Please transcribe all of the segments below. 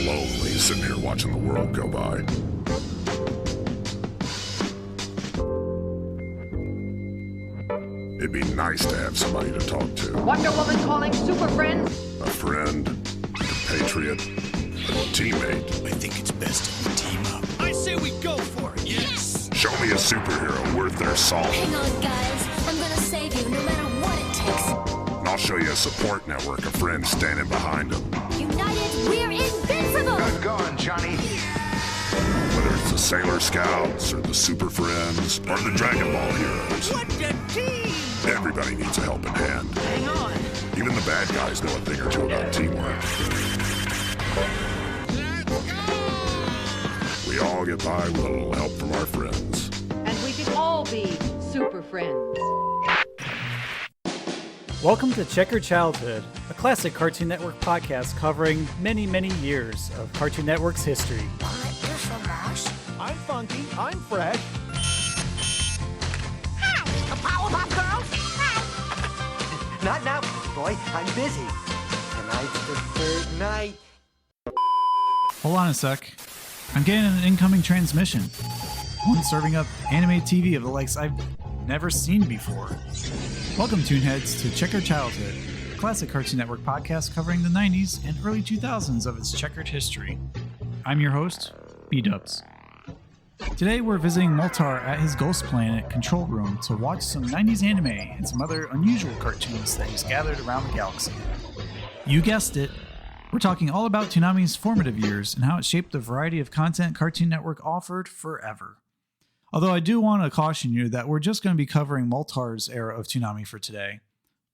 lonely sitting here watching the world go by. It'd be nice to have somebody to talk to. Wonder Woman calling Super Friends. A friend, a compatriot, a teammate. I think it's best if we team up. I say we go for it, yes! Show me a superhero worth their salt. Hang on, guys. I'm gonna save you no matter what it takes. And I'll show you a support network of friends standing behind them. United, we're invincible! Good going, Johnny. Whether it's the Sailor Scouts, or the Super Friends, or the Dragon Ball heroes. What a team! Everybody needs a helping hand. Hang on. Even the bad guys know a thing or two about teamwork. We all get by with a little help from our friends. And we can all be Super Friends. Welcome to Checkered Childhood, a classic Cartoon Network podcast covering many, many years of Cartoon Network's history. I'm funky. I'm fresh. The Powerpuff Girls? Not now, boy. I'm busy. Tonight's the third night. Hold on a sec. I'm getting an incoming transmission. One serving up anime TV of the likes I've never seen before. Welcome, ToonHeads, to Checkered Childhood, a classic Cartoon Network podcast covering the 90s and early 2000s of its checkered history. I'm your host, BDubs. Today we're visiting Moltar at his ghost planet control room to watch some 90s anime and some other unusual cartoons that he's gathered around the galaxy. You guessed it, we're talking all about Toonami's formative years and how it shaped the variety of content Cartoon Network offered forever. Although I do want to caution you that we're just going to be covering Moltar's era of Toonami for today.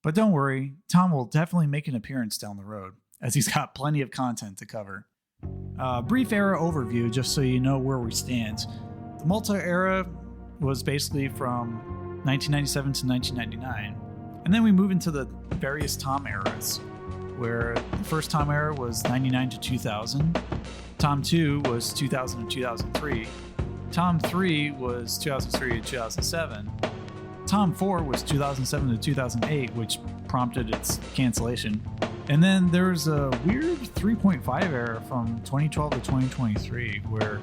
But don't worry, Tom will definitely make an appearance down the road, as he's got plenty of content to cover. Brief era overview, just so you know where we stand. The Moltar era was basically from 1997 to 1999. And then we move into the various T.O.M eras, where the first T.O.M era was 99 to 2000. T.O.M 2 was 2000 to 2003. T.O.M 3 was 2003 to 2007. T.O.M 4 was 2007 to 2008, which prompted its cancellation. And then there's a weird 3.5 era from 2012 to 2023, where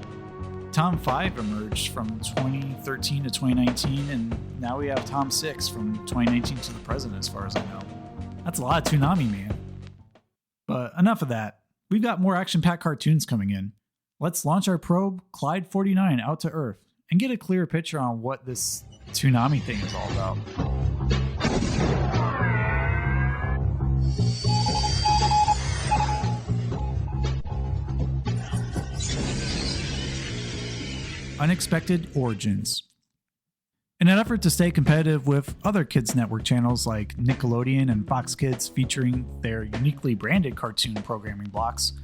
T.O.M 5 emerged from 2013 to 2019, and now we have T.O.M 6 from 2019 to the present, as far as I know. That's a lot of Toonami, man. But enough of that. We've got more action-packed cartoons coming in. Let's launch our probe, Clyde 49, out to Earth, and get a clear picture on what this Toonami thing is all about. Unexpected Origins. In an effort to stay competitive with other kids' network channels like Nickelodeon and Fox Kids featuring their uniquely branded cartoon programming blocks,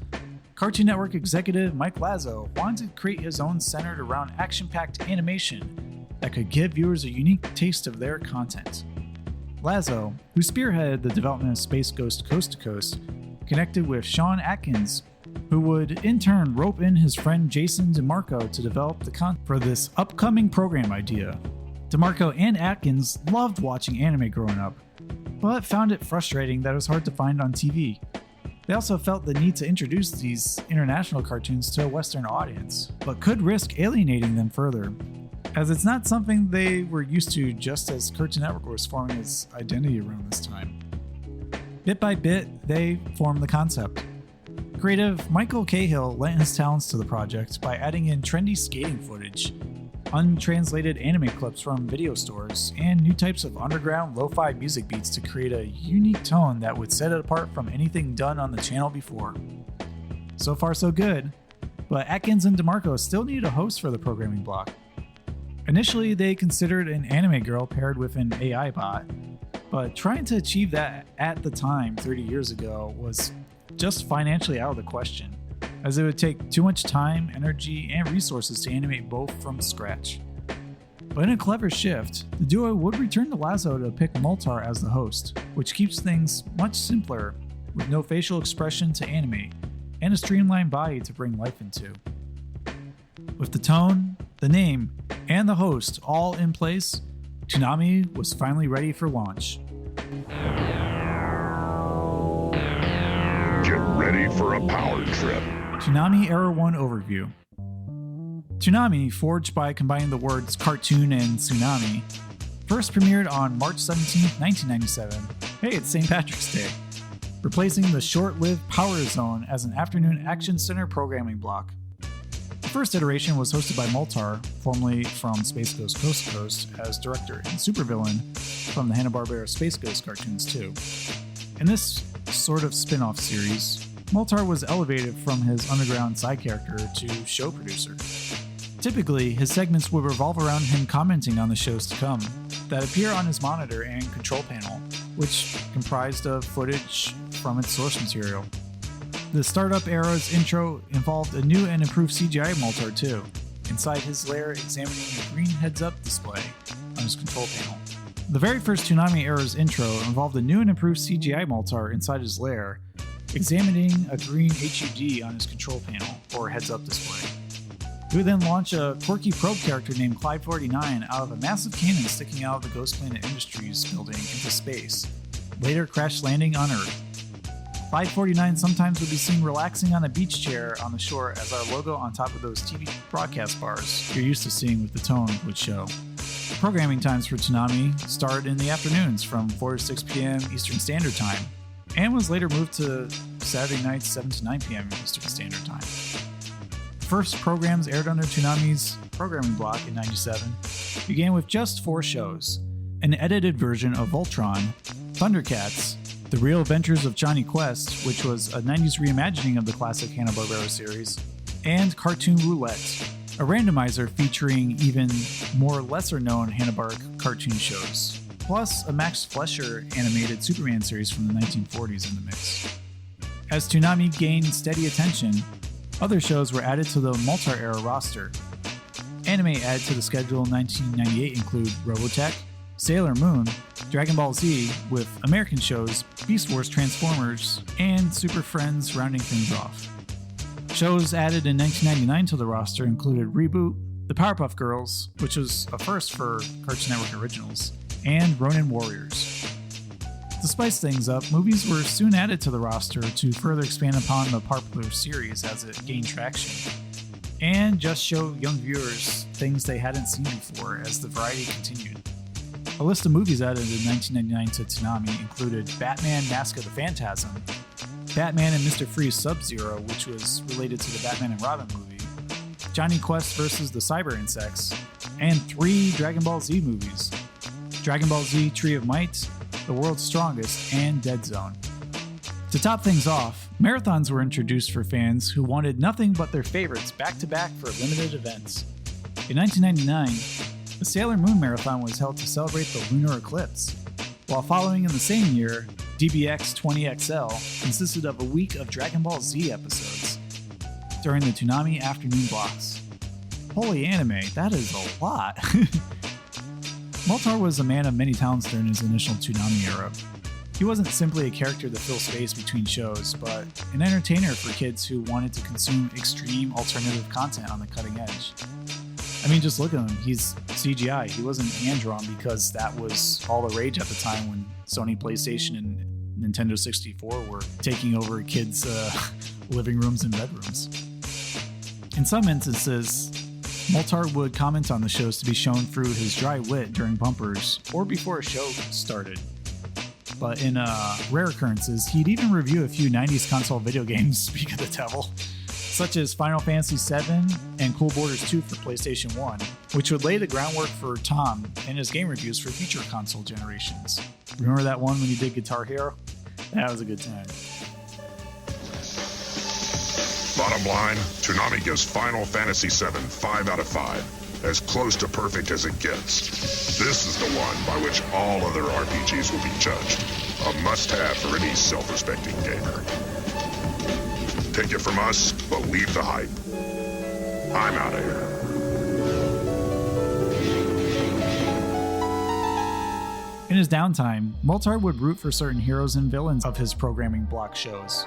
Cartoon Network executive Mike Lazo wanted to create his own centered around action-packed animation that could give viewers a unique taste of their content. Lazo, who spearheaded the development of Space Ghost Coast to Coast, connected with Sean Atkins, who would in turn rope in his friend Jason DeMarco to develop the content for this upcoming program idea. DeMarco and Atkins loved watching anime growing up, but found it frustrating that it was hard to find on TV. They also felt the need to introduce these international cartoons to a Western audience, but could risk alienating them further, as it's not something they were used to just as Cartoon Network was forming its identity around this time. Bit by bit, they formed the concept. Creative Michael Cahill lent his talents to the project by adding in trendy skating footage, untranslated anime clips from video stores, and new types of underground lo-fi music beats to create a unique tone that would set it apart from anything done on the channel before. So far so good, but Atkins and DeMarco still needed a host for the programming block. Initially, they considered an anime girl paired with an AI bot, but trying to achieve that at the time 30 years ago was just financially out of the question, as it would take too much time, energy, and resources to animate both from scratch. But in a clever shift, the duo would return to Lazo to pick Moltar as the host, which keeps things much simpler, with no facial expression to animate, and a streamlined body to bring life into. With the tone, the name, and the host all in place, Toonami was finally ready for launch. Get ready for a power trip. Toonami Era 1 Overview. Toonami, forged by combining the words cartoon and tsunami, first premiered on March 17, 1997. Hey, it's St. Patrick's Day. Replacing the short-lived Power Zone as an afternoon action center programming block. The first iteration was hosted by Moltar, formerly from Space Ghost Coast to Coast, as director and supervillain from the Hanna-Barbera Space Ghost cartoons too. In this sort of spin-off series, Moltar was elevated from his underground side character to show producer. Typically, his segments would revolve around him commenting on the shows to come that appear on his monitor and control panel, which comprised of footage from its source material. The Startup Era's intro involved a new and improved CGI Moltar too, inside his lair examining a green heads-up display on his control panel. The very first Toonami Era's intro involved a new and improved CGI Moltar inside his lair, examining a green HUD on his control panel, or heads-up display. He would then launch a quirky probe character named Clyde 49 out of a massive cannon sticking out of the Ghost Planet Industries building into space, later crash landing on Earth. Clyde 49 sometimes would be seen relaxing on a beach chair on the shore as our logo on top of those TV broadcast bars you're used to seeing with the T.O.M would show. Programming times for Toonami started in the afternoons from 4 to 6 p.m. Eastern Standard Time, and was later moved to Saturday nights 7 to 9 p.m. Eastern Standard Time. First programs aired under Toonami's programming block in '97 began with just 4 shows: an edited version of Voltron, Thundercats, The Real Adventures of Johnny Quest, which was a 90s reimagining of the classic Hanna-Barbera series, and Cartoon Roulette, a randomizer featuring even more lesser-known Hanna-Barbera cartoon shows, plus a Max Fleischer animated Superman series from the 1940s in the mix. As Toonami gained steady attention, other shows were added to the Moltar Era roster. Anime added to the schedule in 1998 include Robotech, Sailor Moon, Dragon Ball Z, with American shows Beast Wars Transformers, and Super Friends rounding things off. Shows added in 1999 to the roster included Reboot, The Powerpuff Girls, which was a first for Cartoon Network originals, and Ronin Warriors. To spice things up, movies were soon added to the roster to further expand upon the popular series as it gained traction, and just show young viewers things they hadn't seen before as the variety continued. A list of movies added in 1999 to Toonami included Batman Mask of the Phantasm, Batman and Mr. Freeze Sub-Zero, which was related to the Batman and Robin movie, Johnny Quest vs. the Cyber Insects, and 3 Dragon Ball Z movies: Dragon Ball Z Tree of Might, The World's Strongest, and Dead Zone. To top things off, marathons were introduced for fans who wanted nothing but their favorites back-to-back for limited events. In 1999, the Sailor Moon Marathon was held to celebrate the lunar eclipse, while following in the same year, DBX 20XL consisted of a week of Dragon Ball Z episodes during the Toonami afternoon blocks. Holy anime, that is a lot! Moltar was a man of many talents during his initial Toonami era. He wasn't simply a character to fill space between shows, but an entertainer for kids who wanted to consume extreme alternative content on the cutting edge. I mean, just look at him. He's CGI. He wasn't hand-drawn because that was all the rage at the time when Sony PlayStation and Nintendo 64 were taking over kids' living rooms and bedrooms. In some instances, Moltar would comment on the shows to be shown through his dry wit during bumpers or before a show started. But in rare occurrences, he'd even review a few 90s console video games, speak of the devil, such as Final Fantasy VII and Cool Borders 2 for PlayStation 1, which would lay the groundwork for T.O.M and his game reviews for future console generations. Remember that one when he did Guitar Hero? That was a good time. Bottom line, Toonami gives Final Fantasy VII 5 out of 5, as close to perfect as it gets. This is the one by which all other RPGs will be judged. A must-have for any self-respecting gamer. Take it from us, but leave the hype. I'm out of here. In his downtime, Moltar would root for certain heroes and villains of his programming block shows,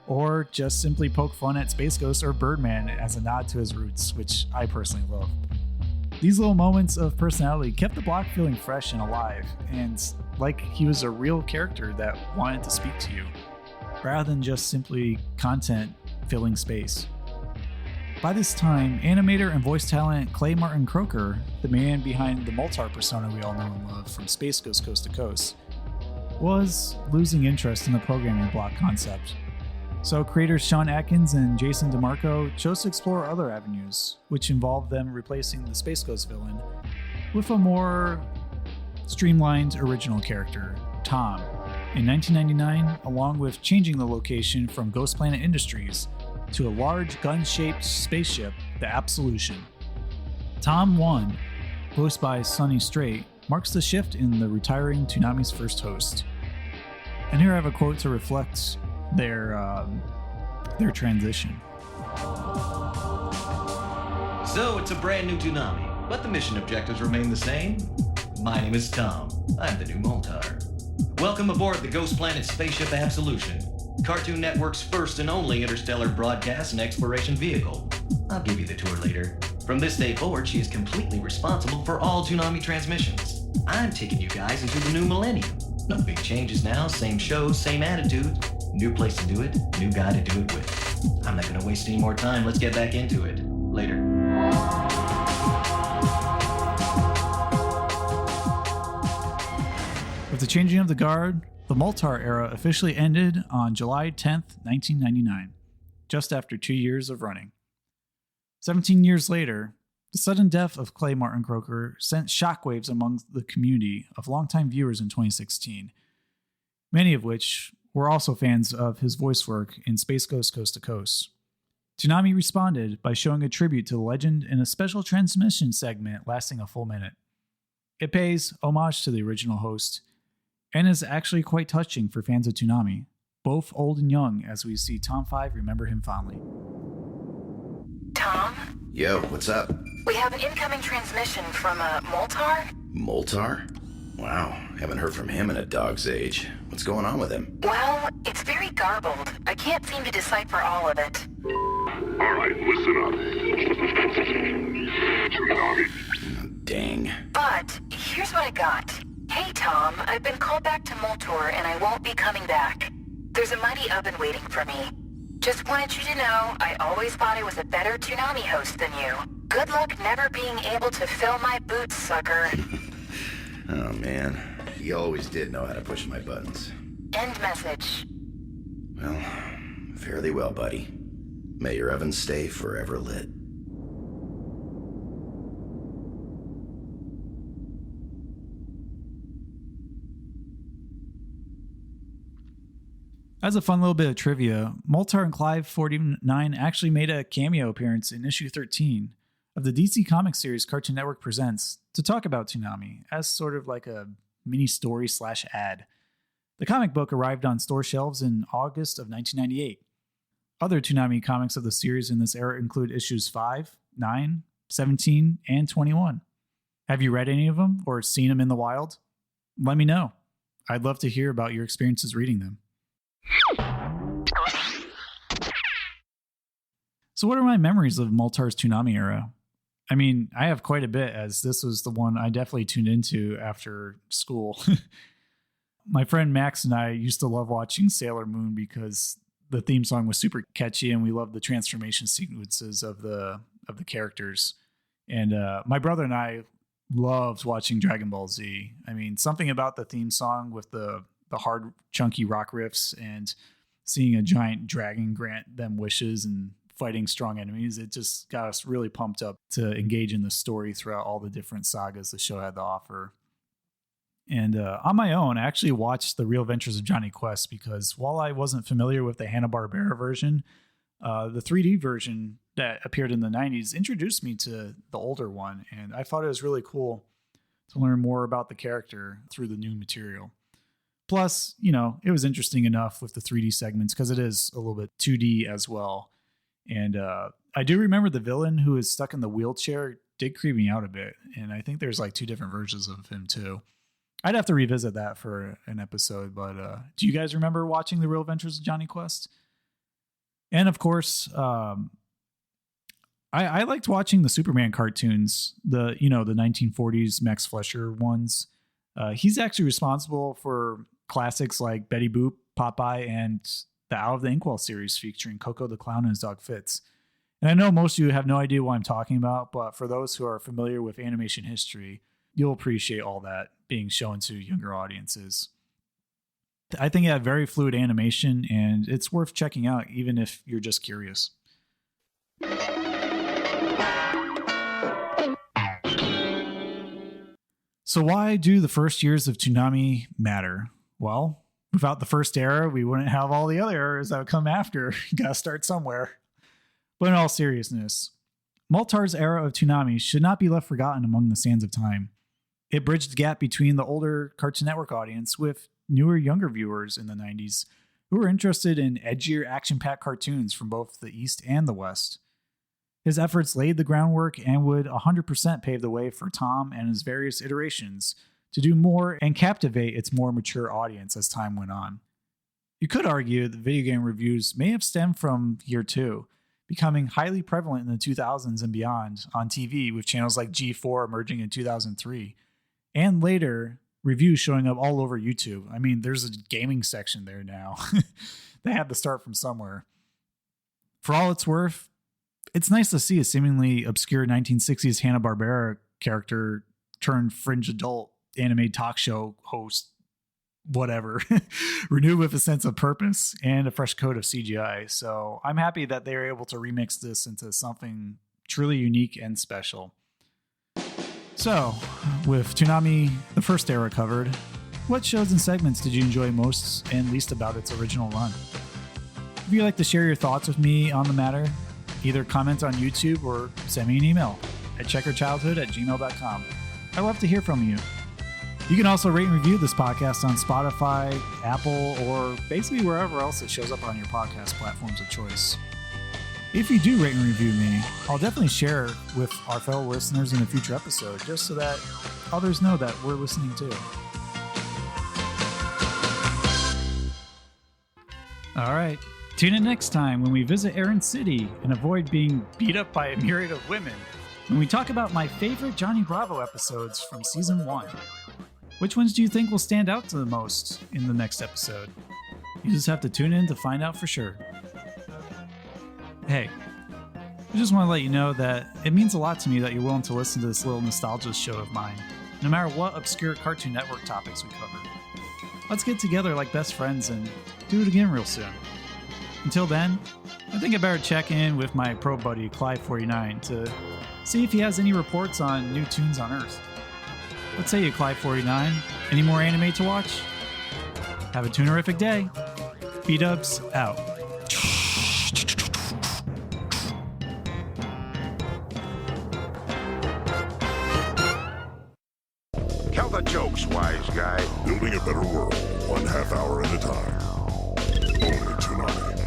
or just simply poke fun at Space Ghost or Birdman as a nod to his roots, which I personally love. These little moments of personality kept the block feeling fresh and alive, and like he was a real character that wanted to speak to you, rather than just simply content filling space. By this time, animator and voice talent Clay Martin Croker, the man behind the Moltar persona we all know and love from Space Ghost Coast to Coast, was losing interest in the programming block concept. So creators Sean Atkins and Jason DeMarco chose to explore other avenues, which involved them replacing the Space Ghost villain with a more streamlined original character, T.O.M, in 1999, along with changing the location from Ghost Planet Industries to a large gun-shaped spaceship, the Absolution. T.O.M 1, voiced by Sonny Strait, marks the shift in the retiring Toonami's first host. And here I have a quote to reflect their transition. So it's a brand new Toonami, but the mission objectives remain the same. My name is Tom. I'm the new Moltar. Welcome aboard the Ghost Planet Spaceship Absolution, Cartoon Network's first and only interstellar broadcast and exploration vehicle. I'll give you the tour later. From this day forward, she is completely responsible for all Toonami transmissions. I'm taking you guys into the new millennium. No big changes now, same shows, same attitude. New place to do it, new guy to do it with. I'm not gonna waste any more time, let's get back into it. Later. With the changing of the guard, the Moltar era officially ended on July 10th, 1999, just after 2 years of running. 17 years later, the sudden death of Clay Martin Croker sent shockwaves among the community of longtime viewers in 2016, many of which were also fans of his voice work in Space Ghost Coast to Coast. Toonami responded by showing a tribute to the legend in a special transmission segment lasting a full minute. It pays homage to the original host, and is actually quite touching for fans of Toonami, both old and young, as we see Tom 5 remember him fondly. Tom? Yo, what's up? We have an incoming transmission from Moltar. Moltar? Wow, haven't heard from him in a dog's age. What's going on with him? Well, it's very garbled. I can't seem to decipher all of it. Alright, listen up. Toonami. Oh, dang. But here's what I got. Hey, Tom, I've been called back to Moltar and I won't be coming back. There's a mighty oven waiting for me. Just wanted you to know, I always thought I was a better Toonami host than you. Good luck never being able to fill my boots, sucker. Oh, man. He always did know how to push my buttons. End message. Well, fare thee well, buddy. May your oven stay forever lit. As a fun little bit of trivia, Moltar and Clive 49 actually made a cameo appearance in issue 13 of the DC Comics series Cartoon Network Presents to talk about Toonami as sort of like a mini story / ad. The comic book arrived on store shelves in August of 1998. Other Toonami comics of the series in this era include issues 5, 9, 17, and 21. Have you read any of them or seen them in the wild? Let me know. I'd love to hear about your experiences reading them. So what are my memories of Moltar's Toonami era? I mean, I have quite a bit, as this was the one I definitely tuned into after school. My friend Max and I used to love watching Sailor Moon because the theme song was super catchy and we loved the transformation sequences of the characters. And my brother and I loved watching Dragon Ball Z. I mean, something about the theme song with the hard, chunky rock riffs and seeing a giant dragon grant them wishes and fighting strong enemies, it just got us really pumped up to engage in the story throughout all the different sagas the show had to offer. And on my own, I actually watched The Real Adventures of Johnny Quest because while I wasn't familiar with the Hanna-Barbera version, the 3D version that appeared in the 90s introduced me to the older one, and I thought it was really cool to learn more about the character through the new material. Plus, you know, it was interesting enough with the 3D segments because it is a little bit 2D as well. And I do remember the villain who is stuck in the wheelchair did creep me out a bit. And I think there's like 2 different versions of him too. I'd have to revisit that for an episode. But do you guys remember watching The Real Adventures of Johnny Quest? And of course, I liked watching the Superman cartoons, the 1940s Max Fleischer ones. He's actually responsible for classics like Betty Boop, Popeye, and the Out of the Inkwell series featuring Coco the Clown and his dog Fitz. And I know most of you have no idea what I'm talking about, but for those who are familiar with animation history, you'll appreciate all that being shown to younger audiences. I think it had very fluid animation, and it's worth checking out even if you're just curious. So why do the first years of Toonami matter? Well, without the first era, we wouldn't have all the other eras that would come after. You gotta start somewhere. But in all seriousness, Moltar's era of Toonami should not be left forgotten among the sands of time. It bridged the gap between the older Cartoon Network audience with newer, younger viewers in the 90s who were interested in edgier, action-packed cartoons from both the East and the West. His efforts laid the groundwork and would 100% pave the way for T.O.M and his various iterations to do more and captivate its more mature audience as time went on. You could argue that video game reviews may have stemmed from Year 2, becoming highly prevalent in the 2000s and beyond on TV, with channels like G4 emerging in 2003, and later reviews showing up all over YouTube. I mean, there's a gaming section there now. They had to start from somewhere. For all it's worth, it's nice to see a seemingly obscure 1960s Hanna-Barbera character turned fringe adult anime talk show host, whatever, renewed with a sense of purpose and a fresh coat of CGI. So I'm happy that they were able to remix this into something truly unique and special. So, with Toonami, the first era covered, what shows and segments did you enjoy most and least about its original run? If you'd like to share your thoughts with me on the matter, either comment on YouTube or send me an email at checkeredchildhood@gmail.com. I'd love to hear from you. You can also rate and review this podcast on Spotify, Apple, or basically wherever else it shows up on your podcast platforms of choice. If you do rate and review me, I'll definitely share it with our fellow listeners in a future episode, just so that others know that we're listening too. All right, tune in next time when we visit Aaron City and avoid being beat up by a myriad of women, when we talk about my favorite Johnny Bravo episodes from Season 1. Which ones do you think will stand out to the most in the next episode? You just have to tune in to find out for sure. Hey, I just want to let you know that it means a lot to me that you're willing to listen to this little nostalgia show of mine, no matter what obscure Cartoon Network topics we cover. Let's get together like best friends and do it again real soon. Until then, I think I better check in with my pro buddy Clive49 to see if he has any reports on new tunes on Earth. What say you, Clive49? Any more anime to watch? Have a toonerific day. BDubs out. Count the jokes, wise guy. Building a better world, 1/2 hour at a time. Only Toonami.